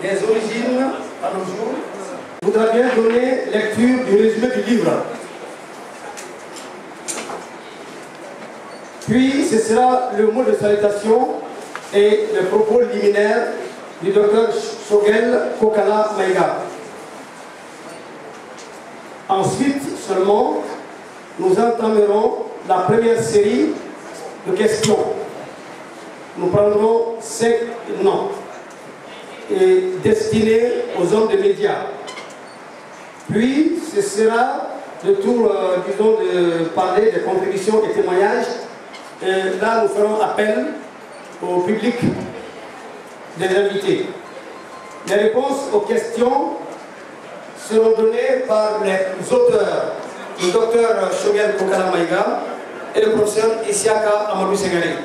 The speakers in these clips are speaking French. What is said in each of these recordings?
des origines à nos jours, je voudrais bien donner lecture du résumé du livre. Puis ce sera le mot de salutation et le propos liminaire du docteur Shogel Kokala Maïga. Ensuite seulement, nous entamerons la première série de questions. Nous prendrons 5 noms destinés aux hommes de médias. Puis ce sera le tour, disons, de parler des contributions et témoignages. Là, nous ferons appel au public des invités. Les réponses aux questions seront données par les auteurs, le docteur Shogel Kokala Maïga et le professeur Isiaka Amadou Senghare.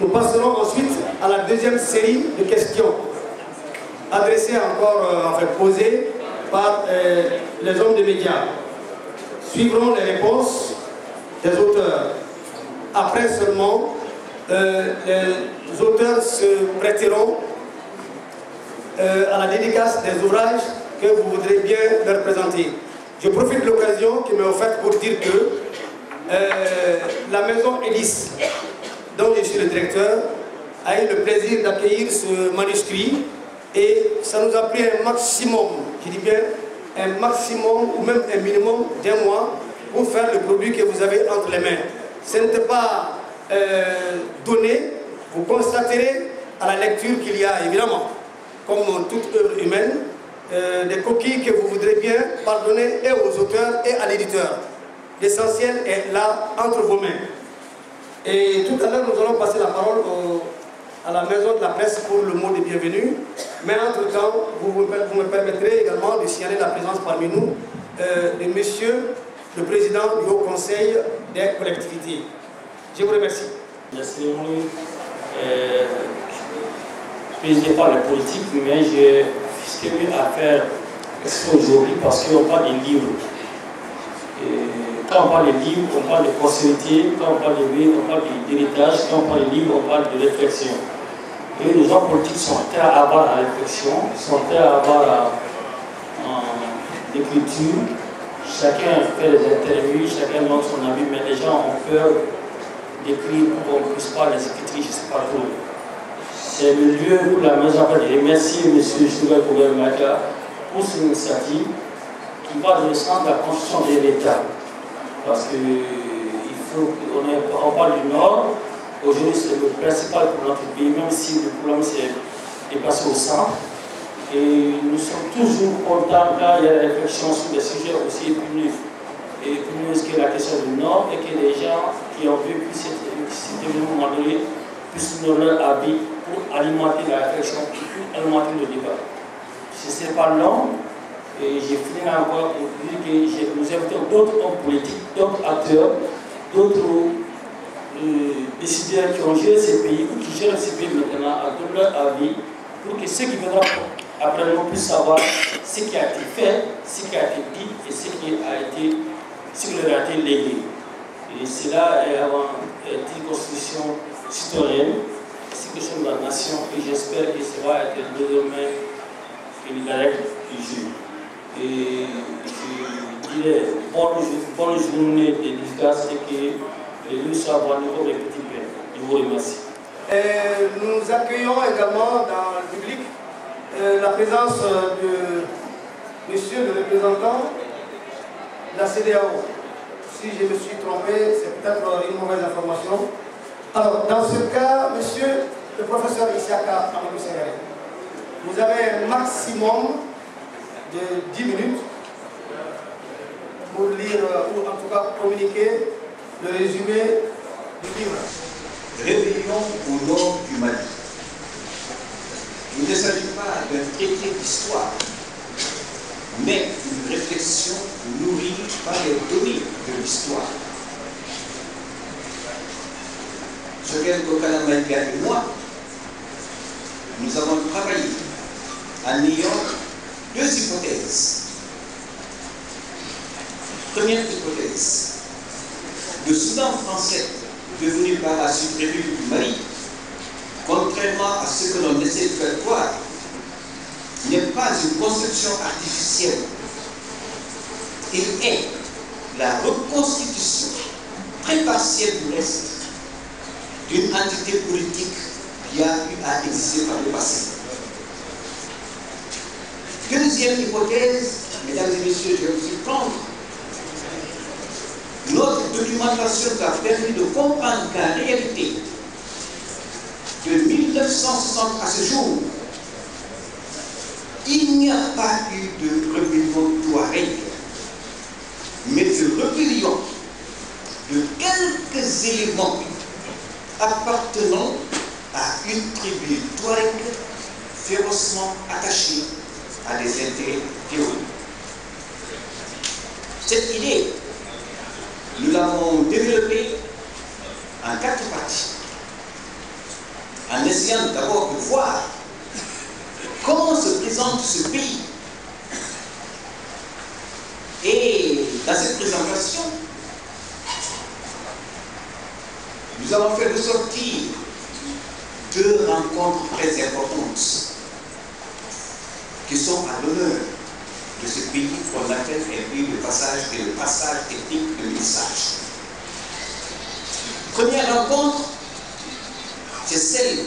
Nous passerons ensuite à la deuxième série de questions adressées encore, posées par les hommes des médias. Suivront les réponses des auteurs. Après seulement, les auteurs se prêteront à la dédicace des ouvrages que vous voudrez bien leur présenter. Je profite de l'occasion qui m'est offerte pour dire que la maison Elis, dont je suis le directeur, a eu le plaisir d'accueillir ce manuscrit et ça nous a pris un maximum, je dis bien un maximum ou même un minimum d'1 mois pour faire le produit que vous avez entre les mains. Ce n'était pas donné, vous constaterez à la lecture qu'il y a évidemment, comme toute œuvre humaine, des coquilles que vous voudrez bien pardonner et aux auteurs et à l'éditeur. L'essentiel est là entre vos mains. Et tout à l'heure, nous allons passer la parole à la maison de la presse pour le mot de bienvenue. Mais entre-temps, vous me permettrez également de signaler la présence parmi nous de monsieur le président du Haut Conseil des collectivités. Je vous remercie. La cérémonie présidée par la politique, mais j'ai tenu à faire exprès aujourd'hui parce qu'on parle des livres. Quand on parle des livres, on parle de postérité, quand on parle de livres, on parle d'héritage, quand on parle de livres, on parle de réflexion. Et les gens politiques sont prêts à avoir la réflexion, sont prêts à avoir l'écriture. Chacun fait des interviews, chacun donne son avis, mais les gens ont peur d'écrire pour qu'on ne puisse pas les écrire, je ne sais pas trop. C'est le lieu où la maison va dire merci M. Shogel Kokala Maïga pour cette initiative qui va dans le sens de la construction de l'État. Parce que on parle du Nord, aujourd'hui c'est le principal pour notre pays, même si le problème est passé au centre. Et nous sommes toujours contents quand il y a des réflexions sur des sujets aussi épineux que la question du Nord et que les gens qui ont vécu cet événement donné puissent nous leur avis pour alimenter la réflexion, pour alimenter le débat. Ce n'est pas long. Et j'ai fini encore pour dire que nous invitons d'autres hommes politiques, d'autres acteurs, d'autres décideurs qui ont géré ces pays ou qui gèrent ces pays maintenant à donner leur avis pour que ceux qui viendront après nous puissent savoir ce qui a été fait, ce qui a été dit et ce qui leur a été légué. Et cela est avant une constitution citoyenne situation de la nation et j'espère que ça va être désormais une règle du jeu. Et je dirais bonne journée de dédicace et que nous savons encore les petits pains. Je vous remercie. Nous accueillons également dans le public la présence de monsieur le représentant de la CEDEAO. Si je me suis trompé, c'est peut-être une mauvaise information. Alors, dans ce cas, monsieur le professeur Isiaka Amadou Senghare, vous avez un maximum de 10 minutes pour lire, ou en tout cas communiquer le résumé du livre. Rébellion au nord du Mali. Il ne s'agit pas d'un traité d'histoire, mais d'une réflexion nourrie par les données de l'histoire. Jokel Kokana Maïga et moi, nous avons travaillé en ayant deux hypothèses. Première hypothèse, le Soudan français, devenu par la suite République du Mali, contrairement à ce que l'on essaie de faire croire, n'est pas une construction artificielle. Il est la reconstitution très partielle du reste d'une entité politique qui a eu à exister par le passé. Deuxième hypothèse, mesdames et messieurs, je vais vous surprendre. Notre documentation a permis de comprendre qu'en réalité, de 1960 à ce jour, il n'y a pas eu de rébellion touareg, mais de rébellion de quelques éléments appartenant à une tribu touareg férocement attachée à des intérêts théoriques. Cette idée, nous l'avons développée en 4 parties, en essayant d'abord de voir comment se présente ce pays. Et dans cette présentation, nous avons fait ressortir 2 rencontres très importantes qui sont à l'honneur de ce pays qu'on appelle un pays de passage et le passage technique de message. Première rencontre, c'est celle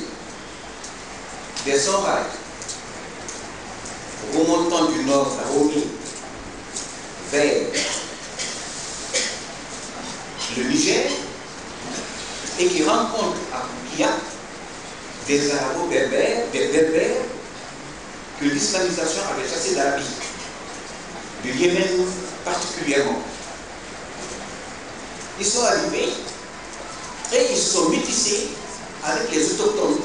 des Sombales, remontant du nord à Romé vers le Niger et qui rencontre à Koukia des Arabo-berbères, des berbères que l'islamisation avait chassés d'Arabie, du Yémen particulièrement. Ils sont arrivés et ils se sont métissés avec les autochtones.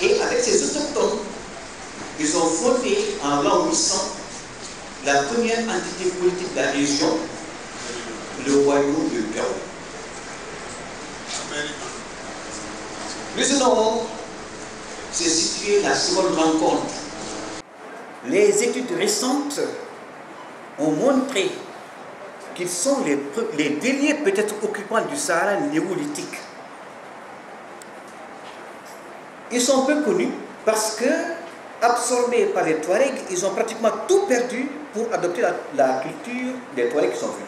Et avec ces autochtones, ils ont fondé en l'an 800 la première entité politique de la région, le royaume de Gao. Plus nord, c'est situé la seconde rencontre. Les études récentes ont montré qu'ils sont les derniers peut-être occupants du Sahara néolithique. Ils sont peu connus parce que, absorbés par les Touaregs, ils ont pratiquement tout perdu pour adopter la culture des Touaregs qui sont venus.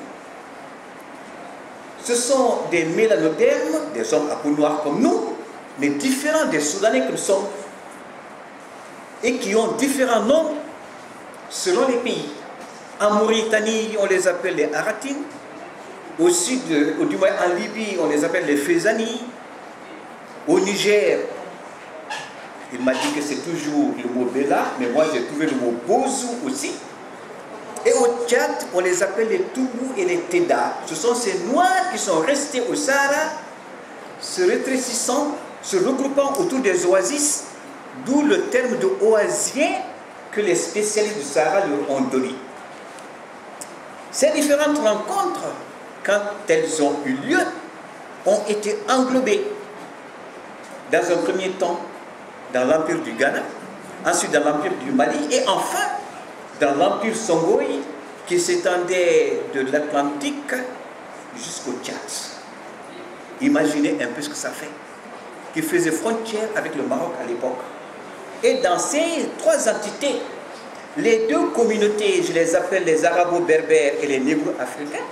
Ce sont des mélanodermes, des hommes à peau noire comme nous, mais différents des Soudanais que nous sommes, et qui ont différents noms selon les pays. En Mauritanie, on les appelle les Haratines. Au sud, du moins en Libye, on les appelle les Fezani. Au Niger, il m'a dit que c'est toujours le mot Bella, mais moi j'ai trouvé le mot Bozou aussi. Et au Tchad, on les appelle les Toubou et les Teda. Ce sont ces Noirs qui sont restés au Sahara, se rétrécissant, se regroupant autour des oasis, d'où le terme de oasien que les spécialistes du Sahara leur ont donné. Ces différentes rencontres, quand elles ont eu lieu, ont été englobées dans un premier temps dans l'empire du Ghana, ensuite dans l'empire du Mali et enfin dans l'empire Songhai qui s'étendait de l'Atlantique jusqu'au Tchad. Imaginez un peu ce que ça fait. Qui faisait frontière avec le Maroc à l'époque. Et dans ces trois entités, les deux communautés, je les appelle les arabo-berbères et les négro-africains,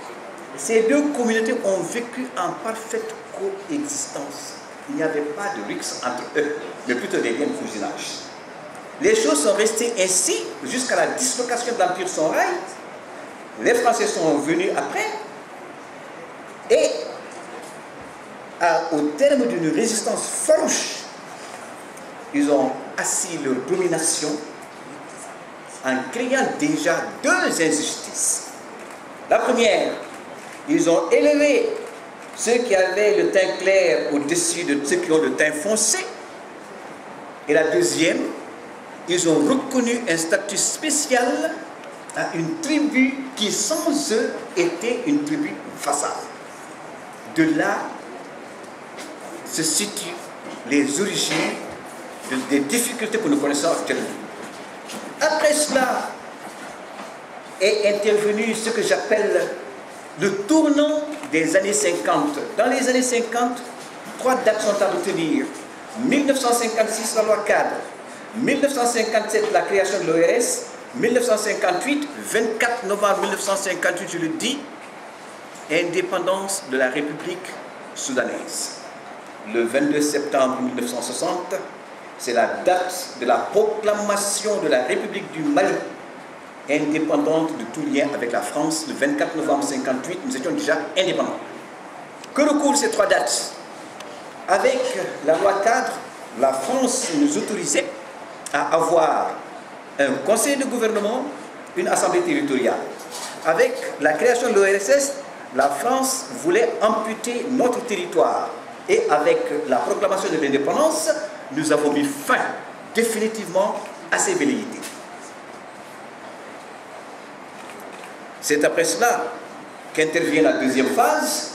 ces deux communautés ont vécu en parfaite coexistence. Il n'y avait pas de rixe entre eux, mais plutôt des liens de cousinage. Les choses sont restées ainsi jusqu'à la dislocation de l'Empire Songhai. Les Français sont venus après et au terme d'une résistance farouche, ils ont assis leur domination en créant déjà deux injustices. La première, ils ont élevé ceux qui avaient le teint clair au-dessus de ceux qui ont le teint foncé. Et la deuxième, ils ont reconnu un statut spécial à une tribu qui sans eux était une tribu vassale. De là se situent les origines des difficultés que nous connaissons actuellement. Après cela est intervenu ce que j'appelle le tournant des années 50. Dans les années 50, trois dates sont à retenir. 1956, la loi cadre. 1957, la création de l'ORS. 1958, 24 novembre 1958, je le dis, indépendance de la République soudanaise. Le 22 septembre 1960, c'est la date de la proclamation de la République du Mali, indépendante de tout lien avec la France. Le 24 novembre 1958, nous étions déjà indépendants. Que recouvrent ces trois dates? Avec la loi cadre, la France nous autorisait à avoir un conseil de gouvernement, une assemblée territoriale. Avec la création de l'ORSS, la France voulait amputer notre territoire. Et avec la proclamation de l'indépendance, nous avons mis fin définitivement à ces velléités. C'est après cela qu'intervient la deuxième phase,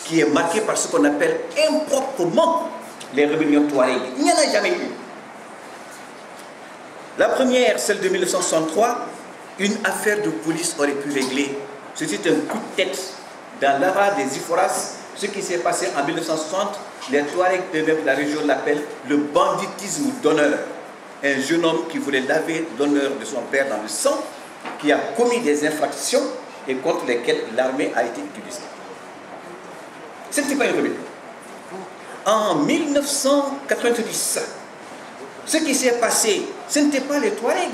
qui est marquée par ce qu'on appelle improprement les rébellions touareg. Il n'y en a jamais eu. La première, celle de 1963, une affaire de police aurait pu régler. C'était un coup de tête dans l'ara des Iforas. Ce qui s'est passé en 1960, les Touaregs eux-mêmes de la région l'appellent le banditisme d'honneur. Un jeune homme qui voulait laver l'honneur de son père dans le sang, qui a commis des infractions et contre lesquelles l'armée a été utilisée. Ce n'était pas une rébellion. En 1990, ce qui s'est passé, ce n'était pas les Touaregs,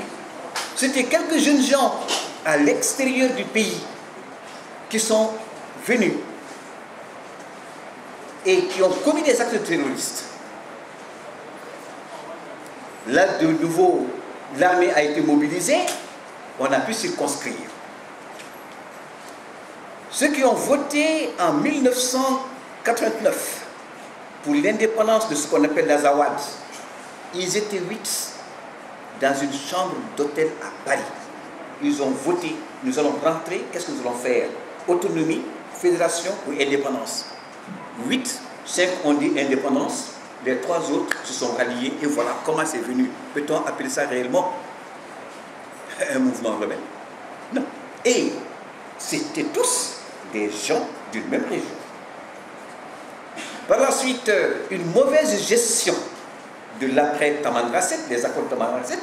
c'était quelques jeunes gens à l'extérieur du pays qui sont venus et qui ont commis des actes terroristes. Là, de nouveau, l'armée a été mobilisée, on a pu circonscrire. Ceux qui ont voté en 1989 pour l'indépendance de ce qu'on appelle l'Azawad, ils étaient 8 dans une chambre d'hôtel à Paris. Ils ont voté, nous allons rentrer, qu'est-ce que nous allons faire? Autonomie, fédération ou indépendance? 8, 5 ont dit indépendance, les 3 autres se sont ralliés et voilà comment c'est venu. Peut-on appeler ça réellement un mouvement rebelle? Non. Et c'était tous des gens d'une même région. Par la suite, une mauvaise gestion de l'après Tamanrasset, les accords de Tamanrasset,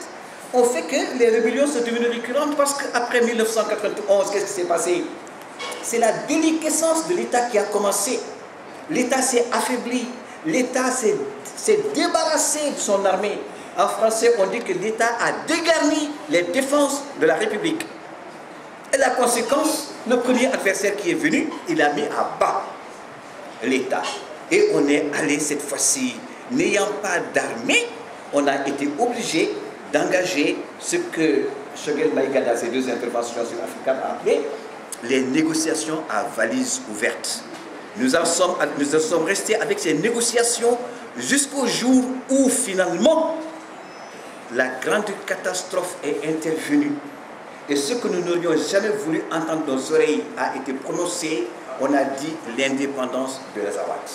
ont fait que les rébellions sont devenues récurrentes parce qu'après 1991, qu'est-ce qui s'est passé? C'est la déliquescence de l'État qui a commencé. L'État s'est affaibli, l'État s'est débarrassé de son armée. En français, on dit que l'État a dégarni les défenses de la République. Et la conséquence, le premier adversaire qui est venu, il a mis à bas l'État. Et on est allé cette fois-ci, n'ayant pas d'armée, on a été obligé d'engager ce que Choguel Maïga, dans ses 2 interventions sur l'Afrique, a appelé les négociations à valise ouverte. Nous en sommes restés avec ces négociations jusqu'au jour où finalement la grande catastrophe est intervenue. Et ce que nous n'aurions jamais voulu entendre dans nos oreilles a été prononcé. On a dit l'indépendance de l'Azawad.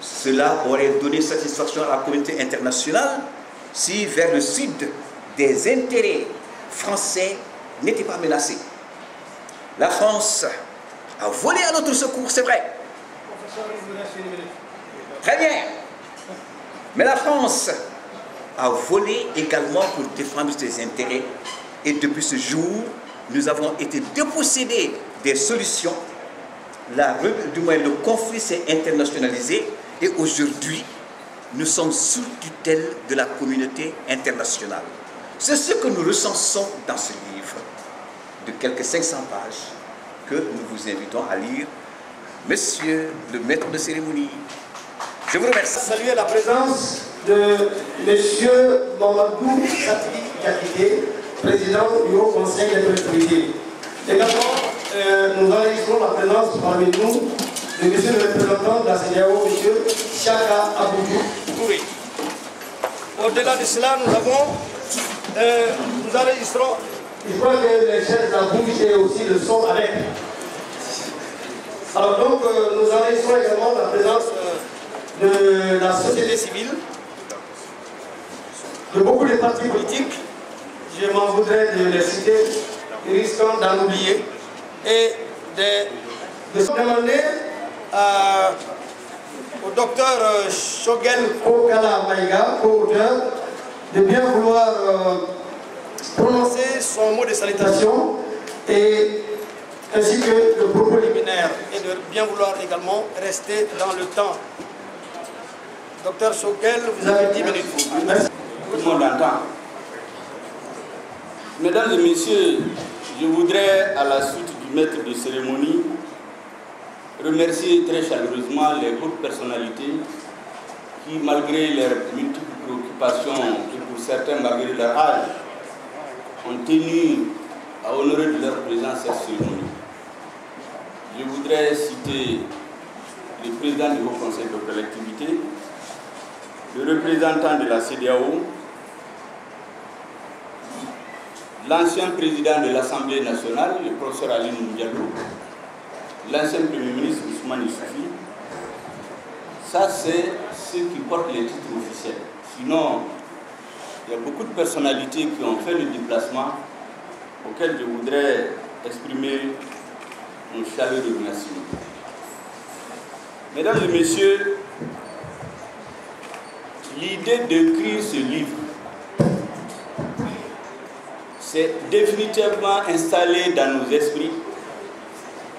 Cela aurait donné satisfaction à la communauté internationale si vers le sud des intérêts français n'étaient pas menacés. La France a volé à notre secours, c'est vrai. Très bien. Mais la France a volé également pour défendre ses intérêts. Et depuis ce jour, nous avons été dépossédés des solutions. Du moins, le conflit s'est internationalisé. Et aujourd'hui, nous sommes sous tutelle de la communauté internationale. C'est ce que nous recensons dans ce livre de quelques 500 pages que nous vous invitons à lire. Monsieur le maître de cérémonie, je vous remercie. Saluer la présence de Monsieur Mamadou Satri Kakité, président du Haut Conseil des collectivités. Également, nous enregistrons la présence parmi nous de Monsieur le représentant de la CEDEAO, Monsieur Chaka Aboudou Touré. Au-delà de cela, nous enregistrons, je crois que les chefs de la bouche et aussi le son avec. Alors donc, nous enregistrons également la présence de la société civile, de beaucoup de partis politiques, je m'en voudrais de les citer, risquant d'en oublier, et de demander au docteur Shogel Kokala Maïga, co-auteur, de bien vouloir prononcer son mot de salutation ainsi que le propos liminaire et de bien vouloir également rester dans le temps. Docteur Shogel, vous avez 10 minutes. Merci. Tout le monde entend. Mesdames et messieurs, je voudrais, à la suite du maître de cérémonie, remercier très chaleureusement les hautes personnalités qui, malgré leurs multiples préoccupations et pour certains malgré leur âge, ont tenu à honorer de leur présence cette cérémonie. Je voudrais citer le président du Haut Conseil de collectivité, le représentant de la CEDEAO, l'ancien président de l'Assemblée nationale, le professeur Ali Diallo, l'ancien Premier ministre Ousmane Issoufi. Ça, c'est ceux qui portent les titres officiels. Sinon, il y a beaucoup de personnalités qui ont fait le déplacement, auxquelles je voudrais exprimer un chaleureux remerciement. Mesdames et messieurs, l'idée d'écrire ce livre s'est définitivement installée dans nos esprits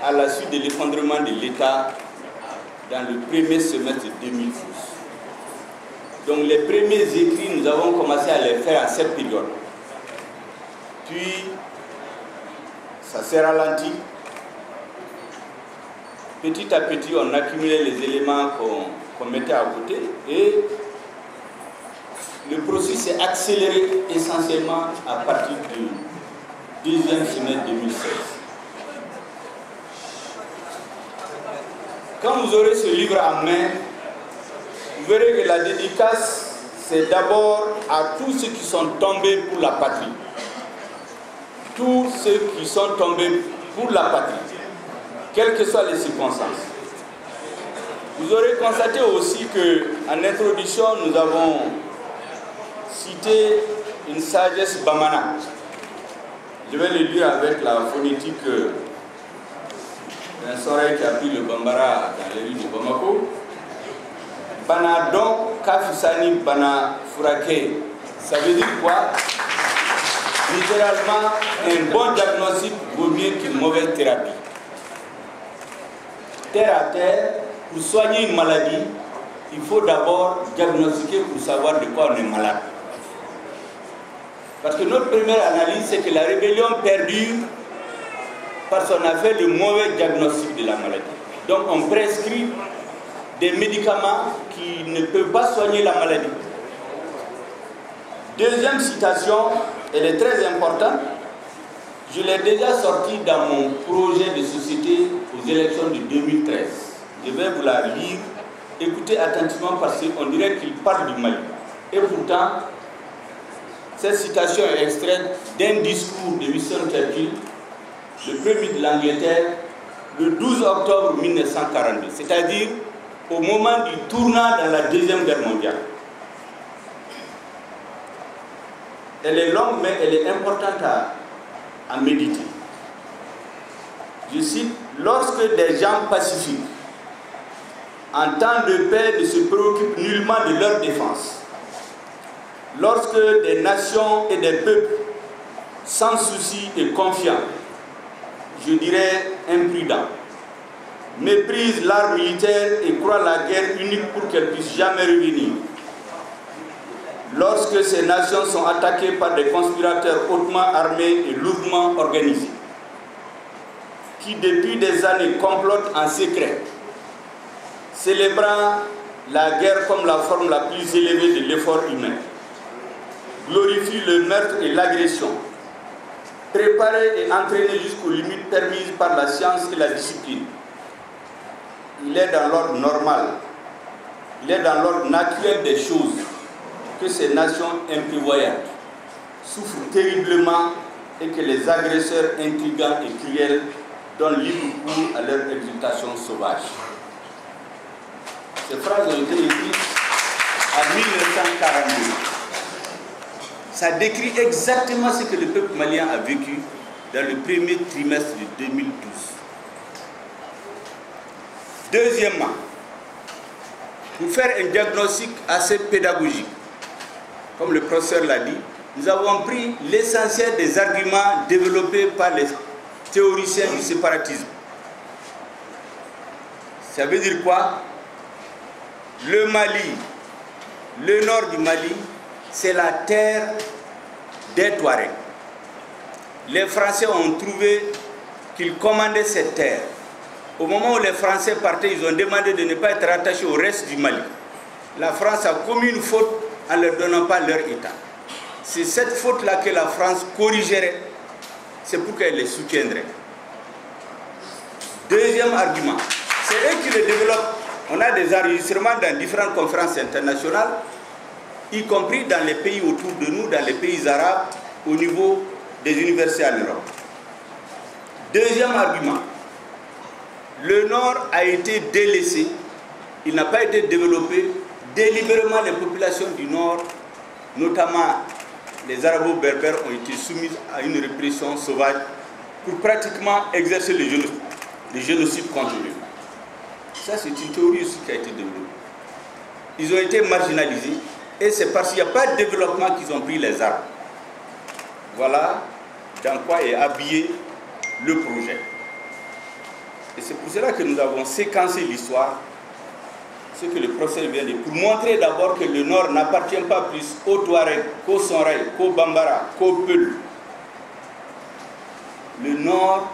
à la suite de l'effondrement de l'État dans le premier semestre 2012. Donc les premiers écrits, nous avons commencé à les faire en cette période. Puis, ça s'est ralenti. Petit à petit, on accumulait les éléments qu'on mettait à côté et le processus s'est accéléré essentiellement à partir du deuxième semestre 2016. Quand vous aurez ce livre en main, vous verrez que la dédicace, c'est d'abord à tous ceux qui sont tombés pour la patrie. Tous ceux qui sont tombés pour la patrie, quelles que soient les circonstances. Vous aurez constaté aussi qu'en introduction, nous avons cité une sagesse bamana. Je vais le lire avec la phonétique d'un soleil qui a pris le bambara dans les rues de Bamako. Bana donc kafisani bana furake. Ça veut dire quoi? Littéralement, un bon diagnostic vaut mieux qu'une mauvaise thérapie. Terre à terre, pour soigner une maladie, il faut d'abord diagnostiquer pour savoir de quoi on est malade. Parce que notre première analyse, c'est que la rébellion perdure parce qu'on a fait le mauvais diagnostic de la maladie. Donc on prescrit des médicaments qui ne peuvent pas soigner la maladie. Deuxième citation, elle est très importante. Je l'ai déjà sortie dans mon projet de société aux élections de 2013. Je vais vous la lire. Écoutez attentivement parce qu'on dirait qu'il parle du Mali. Et pourtant, cette citation est extraite d'un discours de Winston Churchill, le premier de l'Angleterre, le 12 octobre 1942, c'est-à-dire au moment du tournant dans la Deuxième Guerre mondiale. Elle est longue, mais elle est importante à méditer. Je cite, lorsque des gens pacifiques en temps de paix, ne se préoccupent nullement de leur défense. Lorsque des nations et des peuples, sans souci et confiants, je dirais imprudents, méprisent l'art militaire et croient la guerre unique pour qu'elle puisse jamais revenir. Lorsque ces nations sont attaquées par des conspirateurs hautement armés et lourdement organisés, qui depuis des années complotent en secret, célébrant la guerre comme la forme la plus élevée de l'effort humain, glorifient le meurtre et l'agression, préparés et entraînés jusqu'aux limites permises par la science et la discipline. Il est dans l'ordre normal, il est dans l'ordre naturel des choses que ces nations imprévoyantes souffrent terriblement et que les agresseurs intrigants et cruels donnent libre cours à leur exultation sauvage. Ces phrases ont été écrites en 1942. Ça décrit exactement ce que le peuple malien a vécu dans le premier trimestre de 2012. Deuxièmement, pour faire un diagnostic assez pédagogique, comme le professeur l'a dit, nous avons pris l'essentiel des arguments développés par les théoriciens du séparatisme. Ça veut dire quoi? Le Mali, le nord du Mali, c'est la terre des Touaregs. Les Français ont trouvé qu'ils commandaient cette terre. Au moment où les Français partaient, ils ont demandé de ne pas être rattachés au reste du Mali. La France a commis une faute en ne leur donnant pas leur État. C'est cette faute-là que la France corrigerait. C'est pour qu'elle les soutiendrait. Deuxième argument, c'est eux qui le développent. On a des enregistrements dans différentes conférences internationales, y compris dans les pays autour de nous, dans les pays arabes, au niveau des universités en Europe. Deuxième argument, le Nord a été délaissé, il n'a pas été développé. Délibérément, les populations du Nord, notamment les arabo-berbères, ont été soumises à une répression sauvage pour pratiquement exercer le génocide contre eux. Ça, c'est une théorie aussi qui a été développée. Ils ont été marginalisés et c'est parce qu'il n'y a pas de développement qu'ils ont pris les armes. Voilà dans quoi est habillé le projet. Et c'est pour cela que nous avons séquencé l'histoire, ce que le professeur vient de dire, pour montrer d'abord que le Nord n'appartient pas plus aux Touaregs, qu'aux Sonrai, qu'aux Bambara, qu'aux Peul. Le Nord,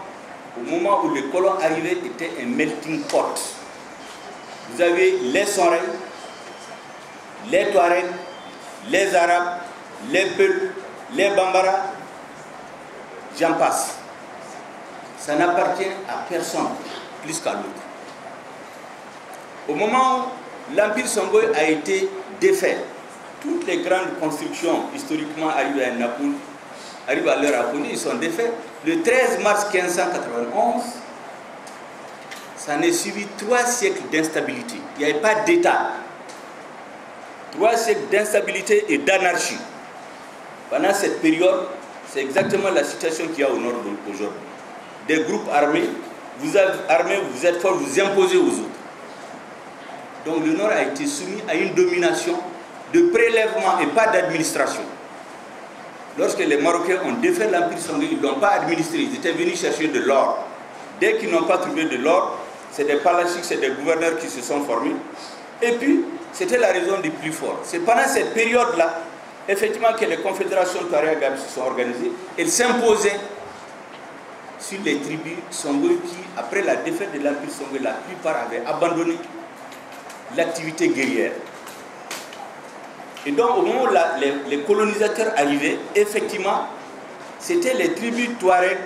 au moment où les colons arrivaient, était un melting pot. Vous avez les Sonrai, les Touaregs, les Arabes, les Peul, les Bambara, j'en passe. Ça n'appartient à personne plus qu'à l'autre. Au moment où l'Empire Songhai a été défait, toutes les grandes constructions historiquement arrivées à Naples, arrivent à l'heure à Kony, ils sont défaits. Le 13 mars 1591, ça n'est suivi 3 siècles d'instabilité. Il n'y avait pas d'État. 3 siècles d'instabilité et d'anarchie. Pendant cette période, c'est exactement la situation qu'il y a au nord aujourd'hui. Des groupes armés, vous êtes armés, vous êtes forts, vous imposez aux autres. Donc le Nord a été soumis à une domination de prélèvement et pas d'administration. Lorsque les Marocains ont défait l'Empire Songhai, ils ne l'ont pas administré, ils étaient venus chercher de l'or. Dès qu'ils n'ont pas trouvé de l'or, c'est des palachiques, c'est des gouverneurs qui se sont formés. Et puis, c'était la raison du plus fort. C'est pendant cette période-là, effectivement, que les confédérations Touareg se sont organisées. Elles s'imposaient sur les tribus Songhai qui, après la défaite de l'Empire Songhai, la plupart avaient abandonné l'activité guerrière. Et donc, au moment où les colonisateurs arrivaient, effectivement, c'était les tribus Touareg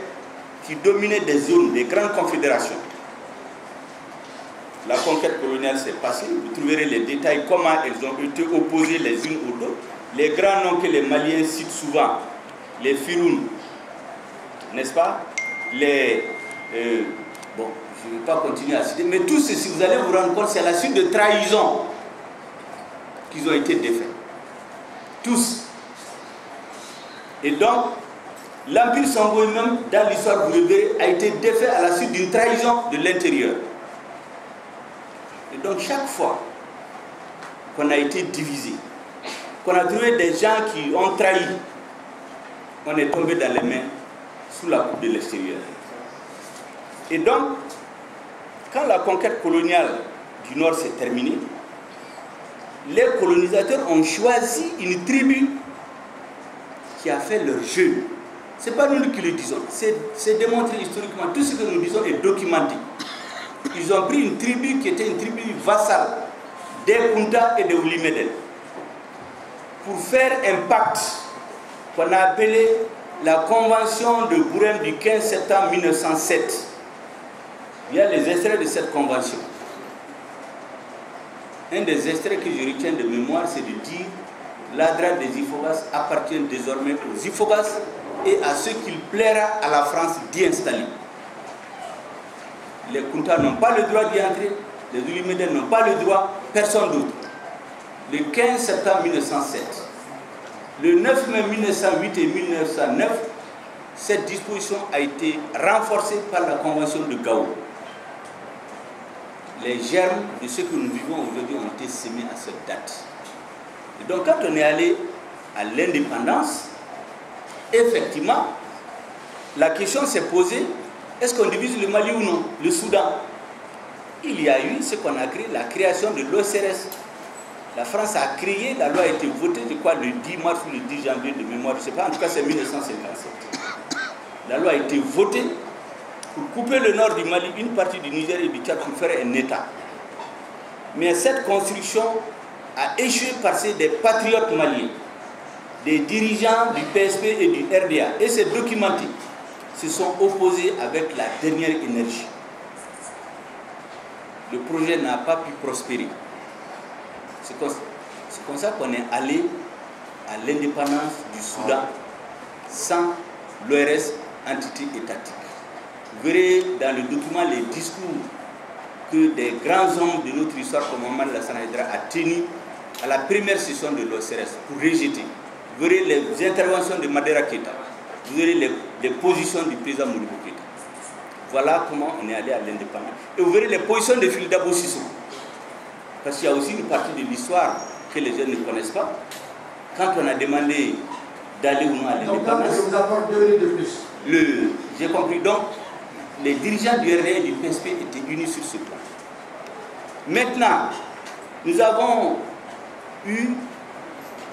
qui dominaient des zones, des grandes confédérations. La conquête coloniale s'est passée, vous trouverez les détails, comment elles ont été opposées les unes aux autres. Les grands noms que les Maliens citent souvent, les Firoun, n'est-ce pas? Bon, je ne vais pas continuer à citer, mais tout ceci, vous allez vous rendre compte, c'est la suite de trahison qu'ils ont été défaits. Tous. Et donc, l'Empire Songhai même, dans l'histoire, vous le verrez, a été défait à la suite d'une trahison de l'intérieur. Et donc chaque fois qu'on a été divisé, qu'on a trouvé des gens qui ont trahi, on est tombé dans les mains sous la coupe de l'extérieur. Et donc, quand la conquête coloniale du Nord s'est terminée, les colonisateurs ont choisi une tribu qui a fait leur jeu. Ce n'est pas nous qui le disons, c'est démontré historiquement. Tout ce que nous disons est documenté. Ils ont pris une tribu qui était une tribu vassale des Kunta et des Oulimeden pour faire un pacte qu'on a appelé la Convention de Bourem du 15 septembre 1907. Il y a les extraits de cette convention. Un des extraits que je retiens de mémoire, c'est de dire l'Adra des Ifobas appartient désormais aux Ifobas et à ceux qu'il plaira à la France d'y installer. Les Kunta n'ont pas le droit d'y entrer, les Oulimeden n'ont pas le droit, personne d'autre. Le 15 septembre 1907, le 9 mai 1908 et 1909, cette disposition a été renforcée par la Convention de Gao. Les germes de ce que nous vivons aujourd'hui ont été sémés à cette date. Et donc quand on est allé à l'indépendance, effectivement, la question s'est posée, est-ce qu'on divise le Mali ou non, le Soudan? Il y a eu ce qu'on a créé, la création de l'OCRS. La France a créé, la loi a été votée, je crois, le 10 mars ou le 10 janvier de mémoire, je ne sais pas, en tout cas c'est 1957. La loi a été votée pour couper le nord du Mali, une partie du Niger et du Tchad pour faire un État. Mais cette construction a échoué parce que des patriotes maliens, des dirigeants du PSP et du RDA, et c'est documenté, se sont opposés avec la dernière énergie. Le projet n'a pas pu prospérer. C'est comme ça qu'on est allé à l'indépendance du Soudan sans l'ORS, entité étatique. Vous verrez dans le document les discours que des grands hommes de notre histoire, comme Mohamed Lassana Haïdara, a tenu à la première session de l'OCRS pour rejeter. Vous verrez les interventions de Madera Keita. Vous verrez les positions du président Modibo Keita. Voilà comment on est allé à l'indépendance. Et vous verrez les positions de Phil Dabo Sissoko. Parce qu'il y a aussi une partie de l'histoire que les jeunes ne connaissent pas. Quand on a demandé d'aller ou non à l'indépendance. Je vous apporte 2 minutes de plus. J'ai compris. Donc, les dirigeants du RDA et du PSP étaient unis sur ce plan. Maintenant, nous avons eu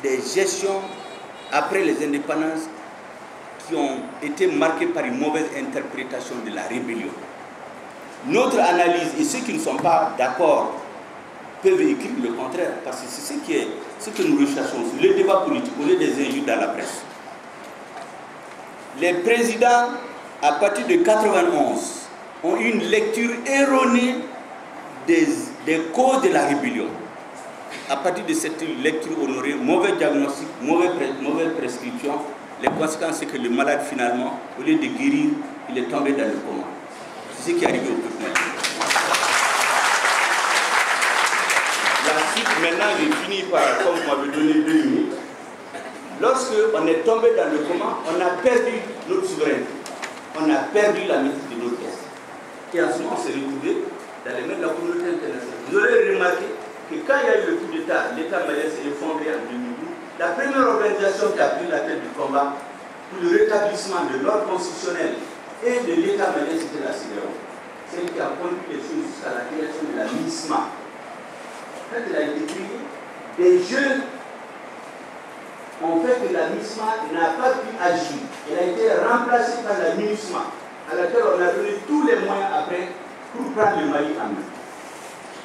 des gestions après les indépendances qui ont été marquées par une mauvaise interprétation de la rébellion. Notre analyse, et ceux qui ne sont pas d'accord peuvent écrire le contraire, parce que c'est ce que nous recherchons sur le débat politique, au lieu des injures dans la presse. Les présidents, à partir de 1991, ont eu une lecture erronée des causes de la rébellion. À partir de cette lecture honorée, mauvais diagnostic, mauvaise prescription, les conséquences, c'est que le malade, finalement, au lieu de guérir, il est tombé dans le coma. C'est ce qui est arrivé au peuple malien. La suite, maintenant, j'ai fini par, comme vous m'avez donné 2 minutes. Lorsque on est tombé dans le coma, on a perdu notre souveraineté. On a perdu la maîtrise de notre Est. Et en ce moment, on s'est retrouvé dans les mains de la communauté internationale. Vous aurez remarqué que quand il y a eu le coup d'État, l'État malien s'est effondré en 2012. La première organisation qui a pris la tête du combat pour le rétablissement de l'ordre constitutionnel et de l'État malien, c'était la CEDEAO. Celle qui a conduit les choses jusqu'à la création de la MINUSMA. Quand elle a été créée, des jeunes ont fait que la MINUSMA n'a pas pu agir. Elle a été remplacée par la MINUSMA, à laquelle on a donné tous les moyens après pour prendre le Mali en main.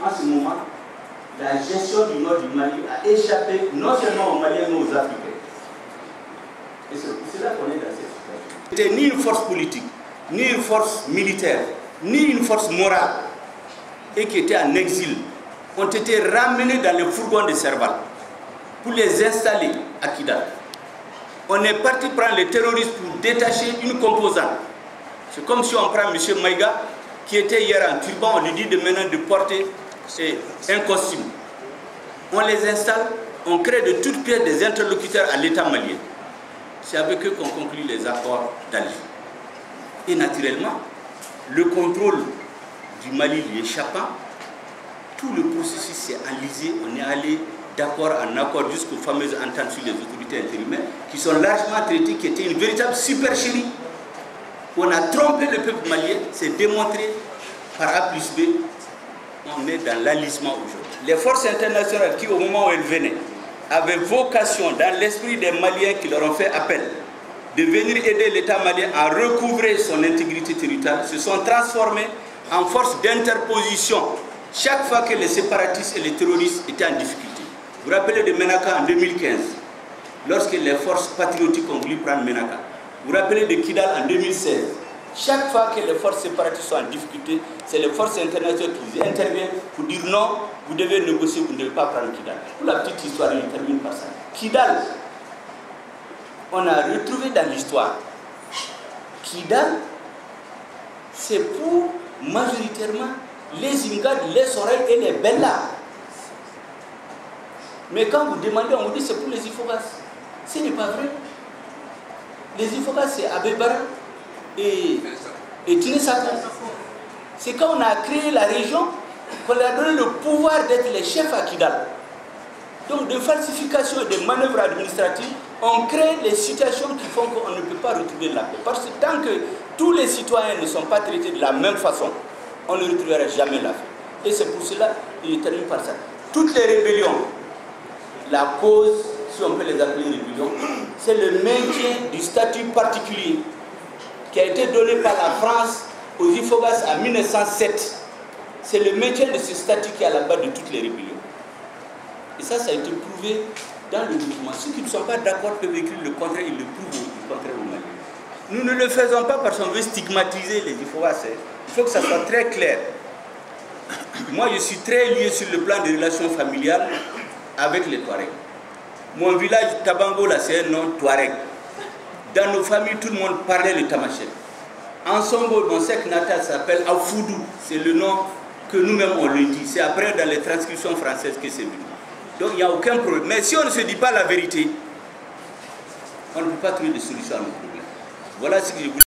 En ce moment, la gestion du nord du Mali a échappé non seulement aux Maliens mais aux Africains. Et c'est pour cela qu'on est dans cette situation. C'était ni une force politique, ni une force militaire, ni une force morale, et qui étaient en exil, ont été ramenés dans le fourgon de Serval pour les installer à Kidal. On est parti prendre les terroristes pour détacher une composante. C'est comme si on prend M. Maïga, qui était hier en turban, on lui dit de maintenant de porter un costume. On les installe, on crée de toutes pièces des interlocuteurs à l'État malien. C'est avec eux qu'on conclut les accords d'Alger. Et naturellement, le contrôle du Mali lui échappant, tout le processus s'est enlisé, on est allé d'accord en accord jusqu'aux fameuses ententes sur les autorités intérimaires qui sont largement traitées, qui étaient une véritable supercherie. On a trompé le peuple malien, c'est démontré par A plus B, on est dans l'alisement aujourd'hui. Les forces internationales qui, au moment où elles venaient, avaient vocation, dans l'esprit des Maliens qui leur ont fait appel, de venir aider l'État malien à recouvrer son intégrité territoriale, se sont transformés en force d'interposition chaque fois que les séparatistes et les terroristes étaient en difficulté. Vous vous rappelez de Menaka en 2015, lorsque les forces patriotiques ont voulu prendre Menaka. Vous vous rappelez de Kidal en 2016. Chaque fois que les forces séparatistes sont en difficulté, c'est les forces internationales qui interviennent pour dire non, vous devez négocier, vous ne devez pas prendre Kidal. Pour la petite histoire, je termine par ça. Kidal, on a retrouvé dans l'histoire, Kidal, c'est pour majoritairement les Ingad, les Soreilles et les Bellas. Mais quand vous demandez, on vous dit c'est pour les Ifogas. Ce n'est pas vrai. Les Ifogas, c'est Abébara et Tinesaka. C'est quand on a créé la région qu'on leur a donné le pouvoir d'être les chefs à Kidal. Donc de falsification et de manœuvres administratives, on crée les situations qui font qu'on ne peut pas retrouver la paix. Parce que tant que tous les citoyens ne sont pas traités de la même façon, on ne retrouvera jamais la paix. Et c'est pour cela que je termine par ça. Toutes les rébellions, la cause, si on peut les appeler rébellions, c'est le maintien du statut particulier qui a été donné par la France aux Ifogas en 1907. C'est le maintien de ce statut qui est à la base de toutes les rébellions. Et ça a été prouvé dans le document. Ceux qui ne sont pas d'accord peuvent écrire le contraire, ils le prouvent le contraire au Mali. Nous ne le faisons pas parce qu'on veut stigmatiser les Ifogas. Il faut que ça soit très clair. Moi, je suis très lié sur le plan des relations familiales avec les Touaregs. Mon village, Tabango, là, c'est un nom Touareg. Dans nos familles, tout le monde parlait le tamashek. En Songo, mon sec natal s'appelle Afoudou. C'est le nom que nous-mêmes on le dit. C'est après dans les transcriptions françaises que c'est venu. Donc il n'y a aucun problème. Mais si on ne se dit pas la vérité, on ne peut pas trouver de solution à nos problèmes. Voilà ce que je voulais.